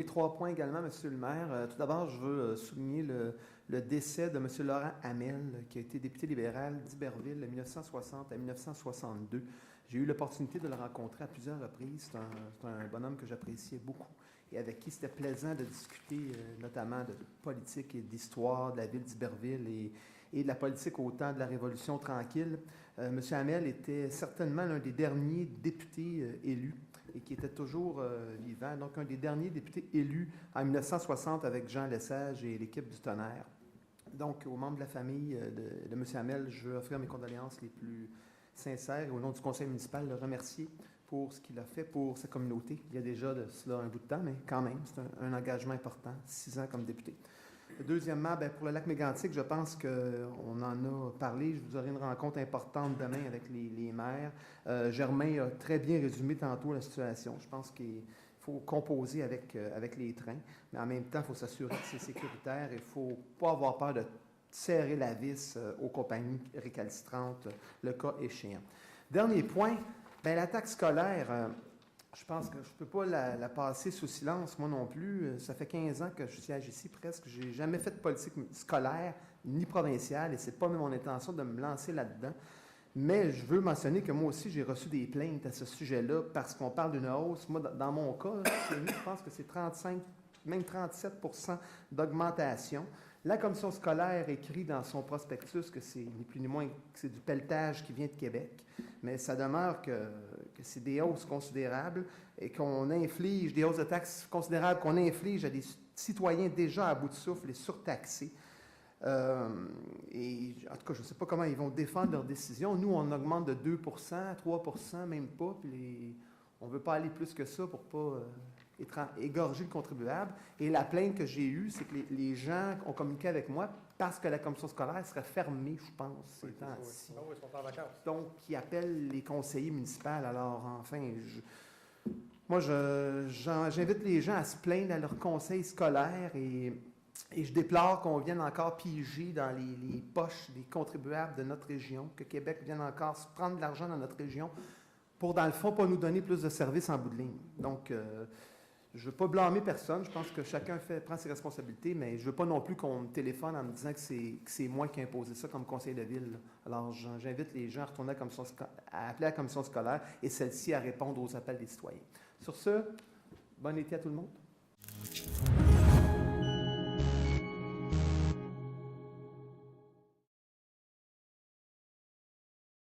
Oui, 3 points également, Monsieur le maire. Tout d'abord, je veux souligner le décès de Monsieur Laurent Hamel, qui a été député libéral d'Iberville de 1960 à 1962. J'ai eu l'opportunité de le rencontrer à plusieurs reprises. C'est un bonhomme que j'appréciais beaucoup et avec qui c'était plaisant de discuter notamment de politique et d'histoire de la ville d'Iberville et de la politique au temps de la Révolution tranquille. Monsieur Hamel était certainement l'un des derniers députés élus et qui était toujours vivant. Donc, un des derniers députés élus en 1960 avec Jean Lesage et l'équipe du Tonnerre. Donc, aux membres de la famille de M. Hamel, je veux offrir mes condoléances les plus sincères et au nom du conseil municipal, le remercier pour ce qu'il a fait pour sa communauté. Il y a déjà de cela un bout de temps, mais quand même, c'est un engagement important, 6 ans comme député. Deuxièmement, pour le lac Mégantic, je pense qu'on en a parlé. Je vous aurai une rencontre importante demain avec les maires. Germain a très bien résumé tantôt la situation. Je pense qu'il faut composer avec les trains, mais en même temps, il faut s'assurer que c'est sécuritaire et il ne faut pas avoir peur de serrer la vis aux compagnies récalcitrantes, le cas échéant. Dernier point, la taxe scolaire. Je pense que je ne peux pas la passer sous silence, moi non plus. Ça fait 15 ans que je siège ici presque. Je n'ai jamais fait de politique scolaire ni provinciale et ce n'est pas mon intention de me lancer là-dedans. Mais je veux mentionner que moi aussi, j'ai reçu des plaintes à ce sujet-là parce qu'on parle d'une hausse. Moi, dans mon cas, chez nous, je pense que c'est 35, même 37 % d'augmentation. La commission scolaire écrit dans son prospectus que c'est ni plus ni moins que c'est du pelletage qui vient de Québec, mais ça demeure que c'est des hausses considérables et qu'on inflige, des hausses de taxes considérables qu'on inflige à des citoyens déjà à bout de souffle et surtaxés. Et en tout cas, je ne sais pas comment ils vont défendre leurs décisions. Nous, on augmente de 2 3 même pas, puis on ne veut pas aller plus que ça pour ne pas égorger le contribuable. Et la plainte que j'ai eue, c'est que les gens ont communiqué avec moi parce que la commission scolaire serait fermée, je pense, ces temps-ci. Oui, ils sont en vacances. Donc, ils appellent les conseillers municipaux. Alors, enfin, moi, j'invite les gens à se plaindre à leur conseil scolaire et je déplore qu'on vienne encore piger dans les poches des contribuables de notre région, que Québec vienne encore se prendre de l'argent dans notre région pour, dans le fond, pas nous donner plus de services en bout de ligne. Donc, je ne veux pas blâmer personne. Je pense que chacun prend ses responsabilités, mais je ne veux pas non plus qu'on me téléphone en me disant que c'est moi qui ai imposé ça comme conseil de ville. Là. Alors, j'invite les gens à retourner à appeler la commission scolaire et celle-ci à répondre aux appels des citoyens. Sur ce, bon été à tout le monde.